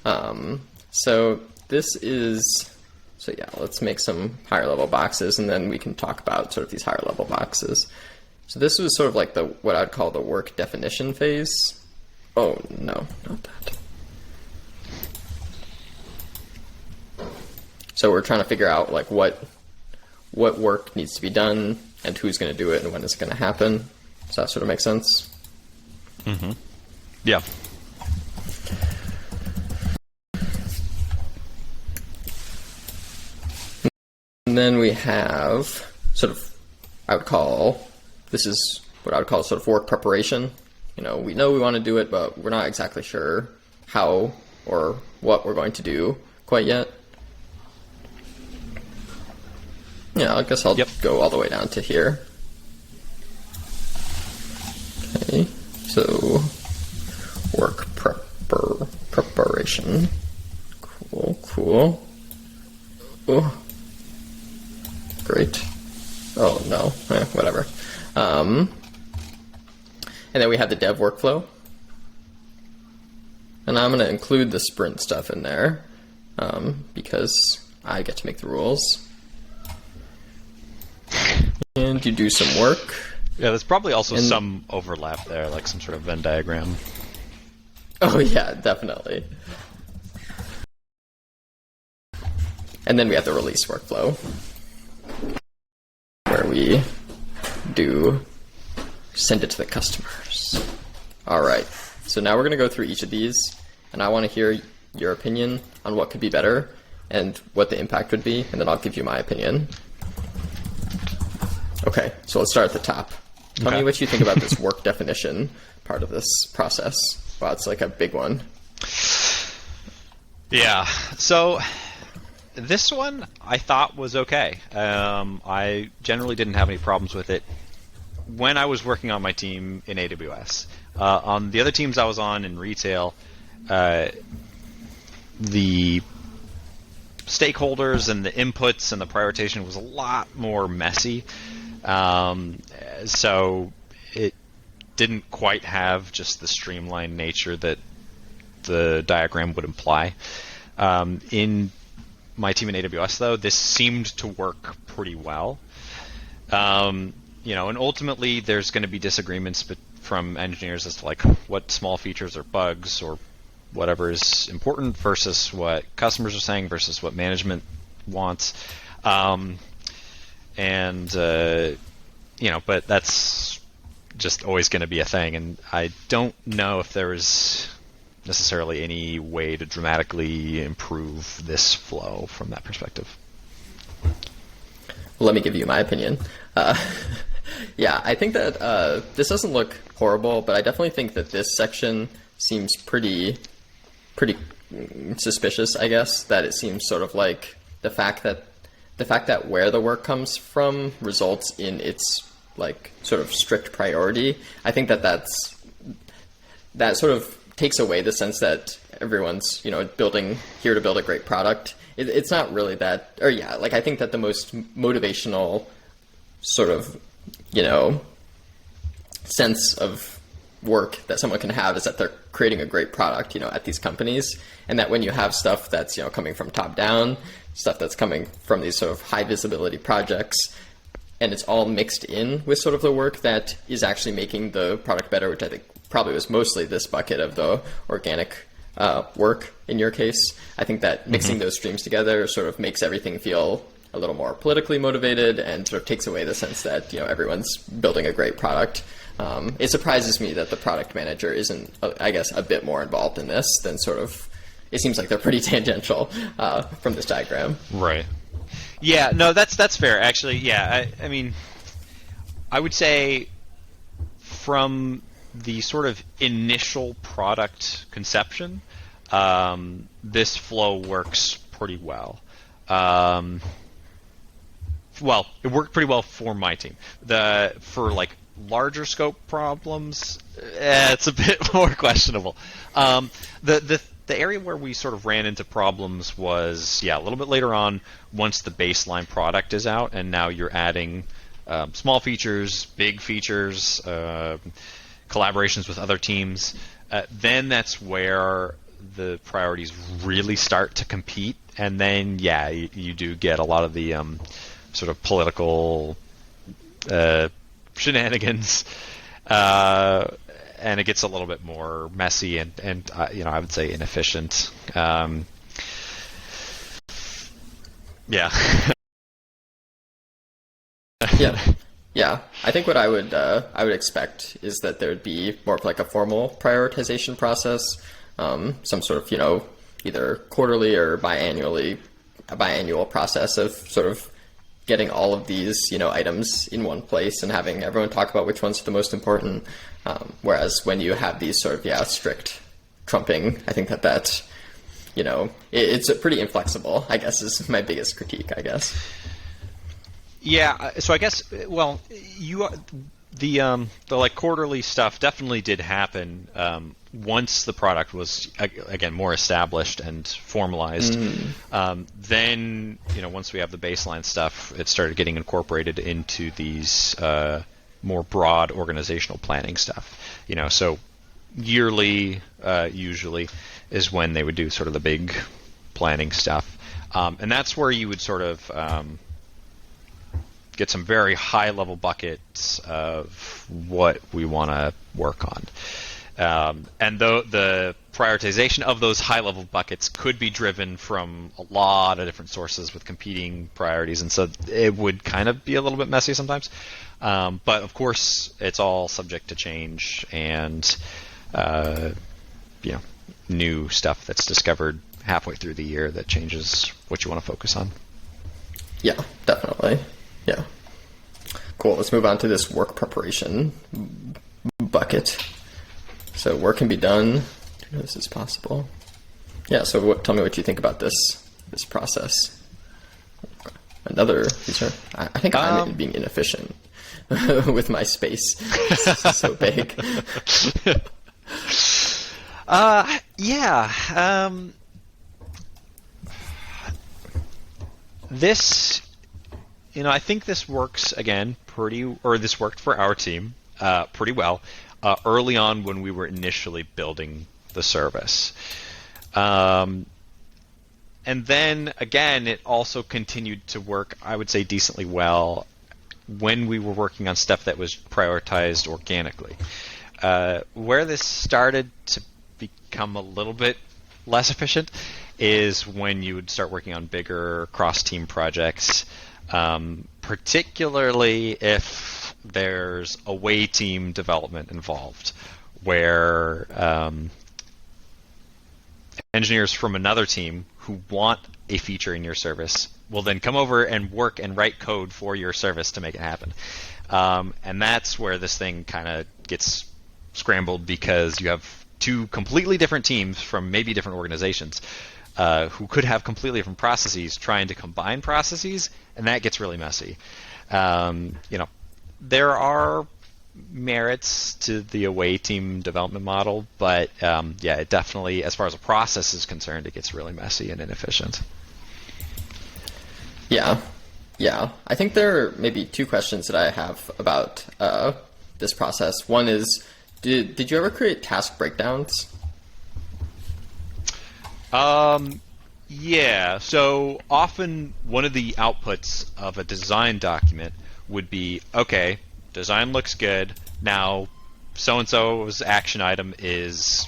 So let's make some higher level boxes, and then we can talk about sort of these higher level boxes. So this was sort of like what I'd call the work definition phase. Oh no, not that. So we're trying to figure out like what work needs to be done and who's going to do it and when it's going to happen. Does that sort of make sense? Mm-hmm. Yeah. And then we have sort of, this is what I would call sort of work preparation. We know we want to do it, but we're not exactly sure how or what we're going to do quite yet. Yeah, I guess I'll go all the way down to here. Okay, so work preparation. Cool. Oh, great. Oh no, whatever. And then we have the dev workflow. And I'm going to include the sprint stuff in there because I get to make the rules. And you do some work. Yeah, there's probably also some overlap there, like some sort of Venn diagram. Oh yeah, definitely. And then we have the release workflow, where we do send it to the customers. All right. So now we're going to go through each of these, and I want to hear your opinion on what could be better and what the impact would be, and then I'll give you my opinion. Okay, so let's start at the top. Tell me what you think about this work definition part of this process. Wow, it's like a big one. Yeah, so this one I thought was okay. I generally didn't have any problems with it when I was working on my team in AWS. On the other teams I was on in retail, the stakeholders and the inputs and the prioritization was a lot more messy. So it didn't quite have just the streamlined nature that the diagram would imply. In my team in AWS, though, this seemed to work pretty well. And ultimately there's going to be disagreements from engineers as to like what small features or bugs or whatever is important versus what customers are saying versus what management wants. But that's just always going to be a thing, and I don't know if there is necessarily any way to dramatically improve this flow from that perspective. Let me give you my opinion. Yeah, I think that this doesn't look horrible, but I definitely think that this section seems pretty suspicious, I guess, that it seems sort of like the fact that where the work comes from results in its like sort of strict priority. I think that sort of takes away the sense that everyone's building here to build a great product. It's not really that, or yeah, like I think that the most motivational sort of sense of work that someone can have is that they're creating a great product at these companies, and that when you have stuff that's coming from top down, stuff that's coming from these sort of high visibility projects, and it's all mixed in with sort of the work that is actually making the product better, which I think probably was mostly this bucket of the organic work in your case. I think that mixing those streams together sort of makes everything feel a little more politically motivated and sort of takes away the sense that everyone's building a great product. It surprises me that the product manager isn't, I guess, a bit more involved in this than sort of. It seems like they're pretty tangential from this diagram. Right. Yeah. No, that's fair. Actually, yeah. I mean, I would say from the sort of initial product conception, this flow works pretty well. Well, it worked pretty well for my team. For like larger scope problems, it's a bit more questionable. The area where we sort of ran into problems was a little bit later on, once the baseline product is out, and now you're adding small features, big features, collaborations with other teams. Then that's where the priorities really start to compete, and then you do get a lot of the sort of political shenanigans, and it gets a little bit more messy and I would say inefficient. Yeah. Yeah. I think what I would expect is that there would be more of like a formal prioritization process, some sort of either quarterly or biannual process of sort of getting all of these items in one place and having everyone talk about which ones are the most important. Whereas when you have these sort of strict trumping, I think that it's pretty inflexible, I guess, is my biggest critique, I guess. Yeah, so I guess the like quarterly stuff definitely did happen once the product was again more established and formalized. Then once we have the baseline stuff, it started getting incorporated into these more broad organizational planning stuff. So yearly usually is when they would do sort of the big planning stuff, and that's where you would sort of get some very high level buckets of what we want to work on. And though the prioritization of those high-level buckets could be driven from a lot of different sources with competing priorities, and so it would kind of be a little bit messy sometimes. But of course, it's all subject to change, and new stuff that's discovered halfway through the year that changes what you want to focus on. Yeah, definitely. Yeah. Cool. Let's move on to this work preparation bucket. So work can be done. This is possible. Yeah. So tell me what you think about this process. Another. I think I'm being inefficient with my space. It's so big. Yeah. This, I think this works again this worked for our team pretty well early on when we were initially building the service. And then again, it also continued to work, I would say, decently well when we were working on stuff that was prioritized organically. Where this started to become a little bit less efficient is when you would start working on bigger cross-team projects, particularly if there's away team development involved, where engineers from another team who want a feature in your service will then come over and work and write code for your service to make it happen. And that's where this thing kind of gets scrambled, because you have two completely different teams from maybe different organizations who could have completely different processes trying to combine processes, and that gets really messy. There are merits to the away team development model, but it definitely, as far as a process is concerned, it gets really messy and inefficient. Yeah. I think there are maybe two questions that I have about this process. One is, did you ever create task breakdowns? Yeah. So often one of the outputs of a design document would be, okay, design looks good. Now, so-and-so's action item is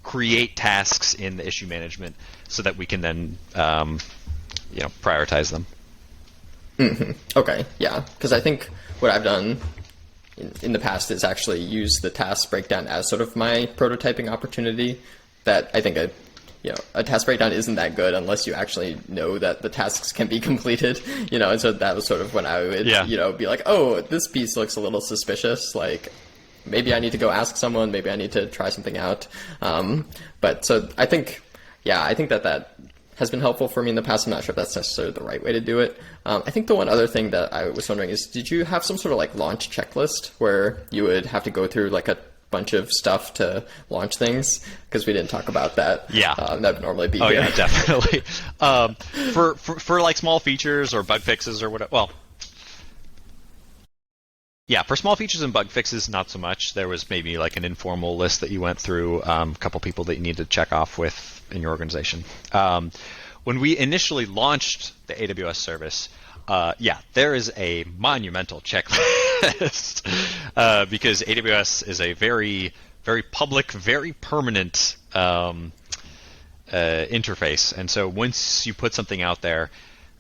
create tasks in the issue management so that we can then, prioritize them. Mm-hmm. Okay. Yeah. Because I think what I've done in the past is actually use the task breakdown as sort of my prototyping opportunity. That I think a task breakdown isn't that good unless you actually know that the tasks can be completed, and so that was sort of when I would, be like, oh, this piece looks a little suspicious, like maybe I need to go ask someone, maybe I need to try something out. But so I think that has been helpful for me in the past. I'm not sure if that's necessarily the right way to do it. I think the one other thing that I was wondering is, did you have some sort of like launch checklist where you would have to go through like a bunch of stuff to launch things? Because we didn't talk about that. Yeah, that would normally be. Oh here. yeah, definitely. For like small features or bug fixes or whatever. Well, yeah, for small features and bug fixes, not so much. There was maybe like an informal list that you went through, a couple people that you needed to check off with in your organization. When we initially launched the AWS service, there is a monumental checklist because AWS is a very, very public, very permanent interface. And so once you put something out there,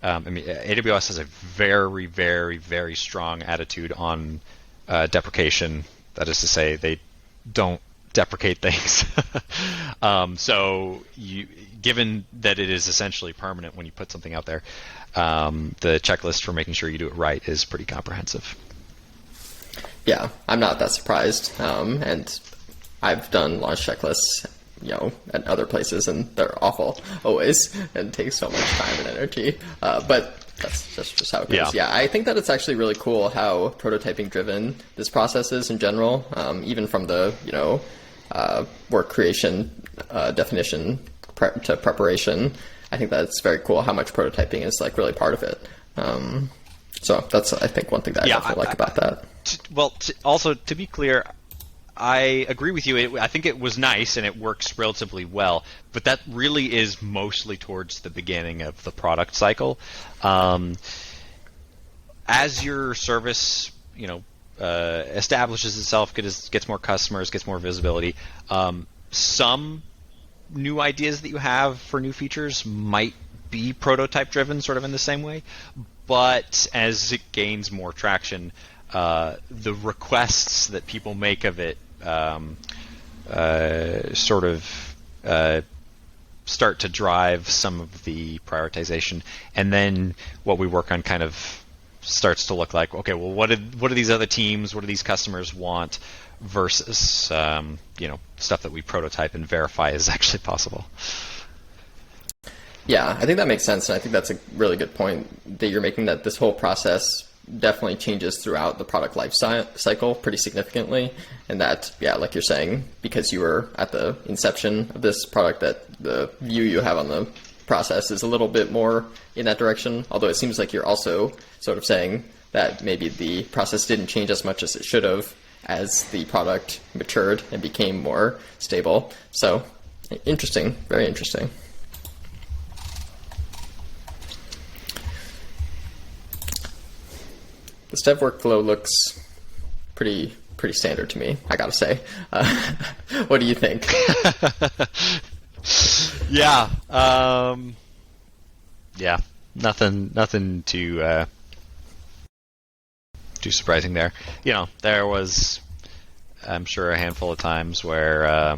AWS has a very, very, very strong attitude on deprecation. That is to say, they don't deprecate things. Given that it is essentially permanent when you put something out there, the checklist for making sure you do it right is pretty comprehensive. Yeah, I'm not that surprised. And I've done launch checklists, at other places, and they're awful always, and take so much time and energy. But that's just how it goes. Yeah, I think that it's actually really cool how prototyping driven this process is in general, even from the work creation definition to preparation. I think that's very cool how much prototyping is like really part of it. So that's, I think, one thing that I definitely like about that. Also, to be clear, I agree with you. I think it was nice and it works relatively well, but that really is mostly towards the beginning of the product cycle. As your service, establishes itself, gets more customers, gets more visibility. Some new ideas that you have for new features might be prototype driven, sort of in the same way, but as it gains more traction, the requests that people make of it sort of start to drive some of the prioritization, and then what we work on kind of starts to look like, okay, well, what do these other teams, what do these customers want, versus stuff that we prototype and verify is actually possible. Yeah, I think that makes sense, and I think that's a really good point that you're making, that this whole process definitely changes throughout the product life cycle pretty significantly, and that, yeah, like you're saying, because you were at the inception of this product, that the view you have on the process is a little bit more in that direction, although it seems like you're also sort of saying that maybe the process didn't change as much as it should have as the product matured and became more stable. So, interesting, very interesting. This dev workflow looks pretty standard to me, I gotta say. What do you think? Yeah, nothing too surprising there. There was, I'm sure, a handful of times where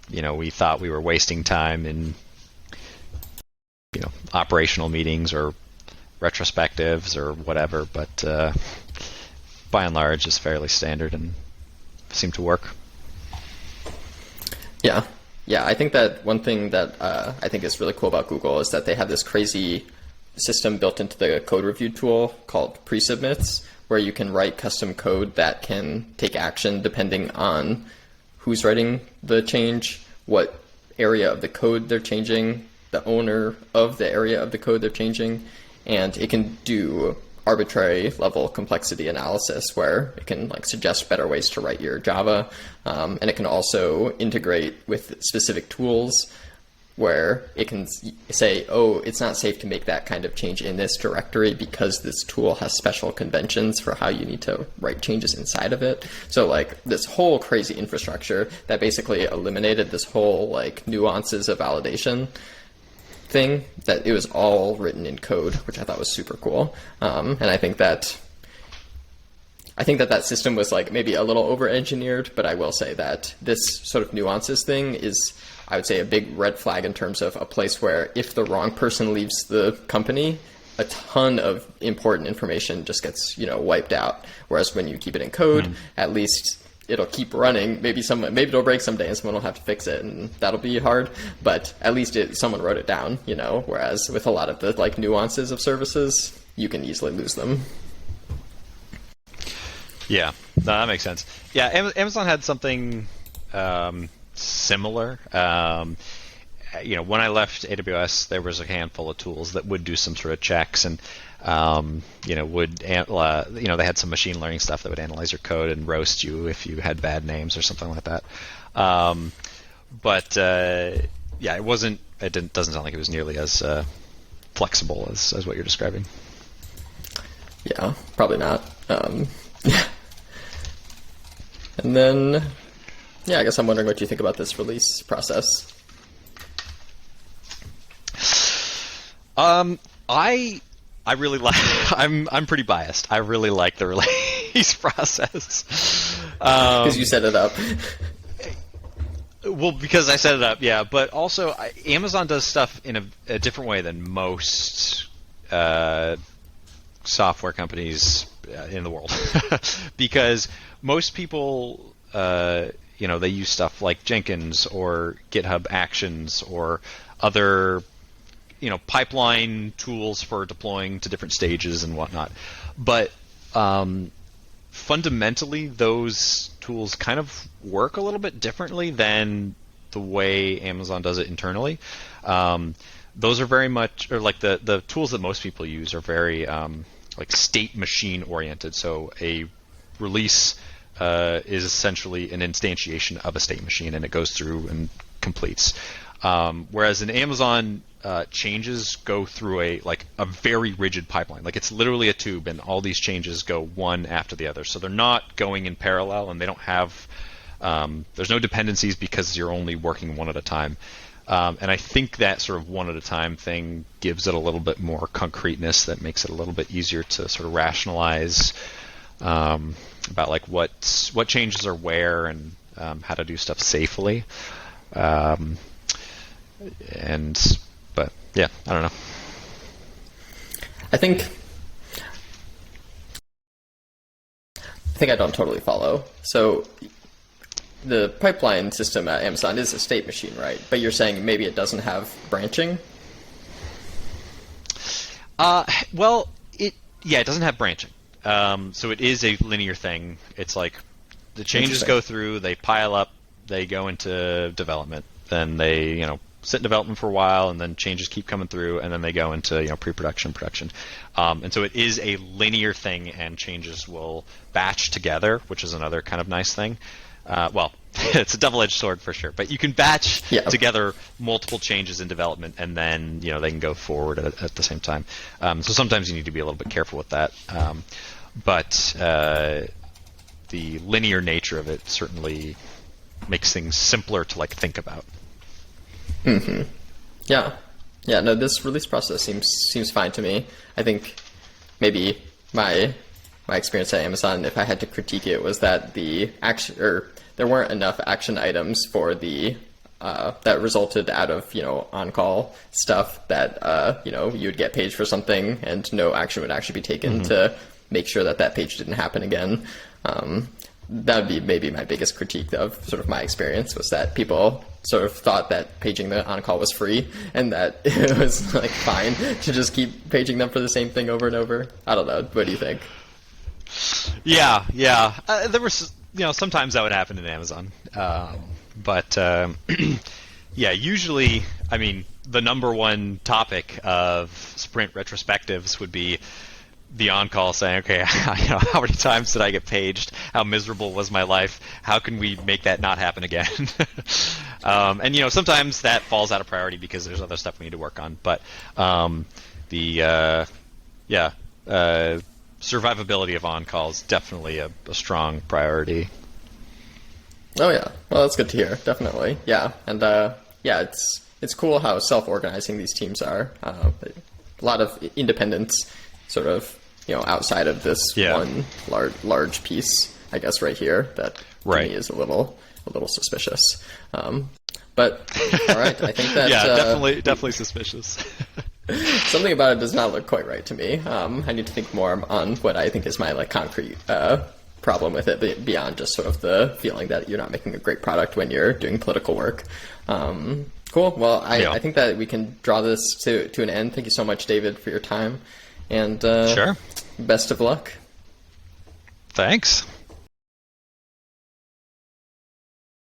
we thought we were wasting time in operational meetings or retrospectives or whatever, but by and large is fairly standard and seemed to work. Yeah, I think that one thing that I think is really cool about Google is that they have this crazy system built into the code review tool called pre-submits, where you can write custom code that can take action depending on who's writing the change, what area of the code they're changing, the owner of the area of the code they're changing, and it can do arbitrary level complexity analysis where it can suggest better ways to write your Java, and it can also integrate with specific tools where it can say, oh, it's not safe to make that kind of change in this directory because this tool has special conventions for how you need to write changes inside of it. So this whole crazy infrastructure that basically eliminated this whole nuances of validation thing, that it was all written in code, which I thought was super cool. And I think that system was maybe a little over-engineered, but I will say that this sort of nuances thing is, I would say, a big red flag in terms of a place where if the wrong person leaves the company, a ton of important information just gets wiped out. Whereas when you keep it in code, at least it'll keep running. Maybe it'll break someday and someone will have to fix it, and that'll be hard. But at least someone wrote it down, Whereas with a lot of the nuances of services, you can easily lose them. Yeah, no, that makes sense. Yeah, Amazon had something similar. When I left AWS, there was a handful of tools that would do some sort of checks, and they had some machine learning stuff that would analyze your code and roast you if you had bad names or something like that. It wasn't. It doesn't sound like it was nearly as flexible as what you're describing. Yeah, probably not. And then, I guess I'm wondering what you think about this release process. I really like. I'm pretty biased. I really like the release process because you set it up. Well, because I set it up, yeah. But also, Amazon does stuff in a different way than most software companies in the world. Because most people, they use stuff like Jenkins or GitHub Actions or other pipeline tools for deploying to different stages and whatnot. But fundamentally, those tools kind of work a little bit differently than the way Amazon does it internally. Those are very much, or the tools that most people use are very state machine oriented. So a release is essentially an instantiation of a state machine, and it goes through and completes. Whereas in Amazon, changes go through a very rigid pipeline. Like it's literally a tube, and all these changes go one after the other. So they're not going in parallel, and they don't have there's no dependencies because you're only working one at a time. And I think that sort of one at a time thing gives it a little bit more concreteness, that makes it a little bit easier to sort of rationalize about like what changes are where, and how to do stuff safely. But yeah, I don't know. I think I don't totally follow. So the pipeline system at Amazon is a state machine, right? But you're saying maybe it doesn't have branching? Well, it doesn't have branching. So it is a linear thing. It's like the changes go through, they pile up, they go into development, then they sit in development for a while, and then changes keep coming through, and then they go into pre-production, production. And so it is a linear thing, and changes will batch together, which is another kind of nice thing. Well, it's a double-edged sword for sure, but you can batch together multiple changes in development, and then they can go forward at the same time. So sometimes you need to be a little bit careful with that. But the linear nature of it certainly makes things simpler to think about. Mm-hmm. Yeah. No, this release process seems fine to me. I think maybe my experience at Amazon, if I had to critique it, was that there weren't enough action items for the that resulted out of on-call stuff that you would get paged for something and no action would actually be taken to make sure that page didn't happen again. That would be maybe my biggest critique of sort of my experience, was that people sort of thought that paging the on-call was free, and that it was fine to just keep paging them for the same thing over and over. I don't know. What do you think? Yeah. There was, sometimes that would happen in Amazon. But yeah, usually, I mean, the number one topic of sprint retrospectives would be the on-call saying, okay, how many times did I get paged? How miserable was my life? How can we make that not happen again? And sometimes that falls out of priority because there's other stuff we need to work on. But survivability of on-call is definitely a strong priority. Oh yeah, well that's good to hear. Definitely, yeah, and it's cool how self-organizing these teams are. A lot of independence, sort of outside of this one large piece, I guess, right here, that to me is a little suspicious. But all right, I think that definitely suspicious. Something about it does not look quite right to me. I need to think more on what I think is my concrete problem with it, beyond just sort of the feeling that you're not making a great product when you're doing political work. Cool. Well, I think that we can draw this to an end. Thank you so much, David, for your time. And sure. Best of luck. Thanks.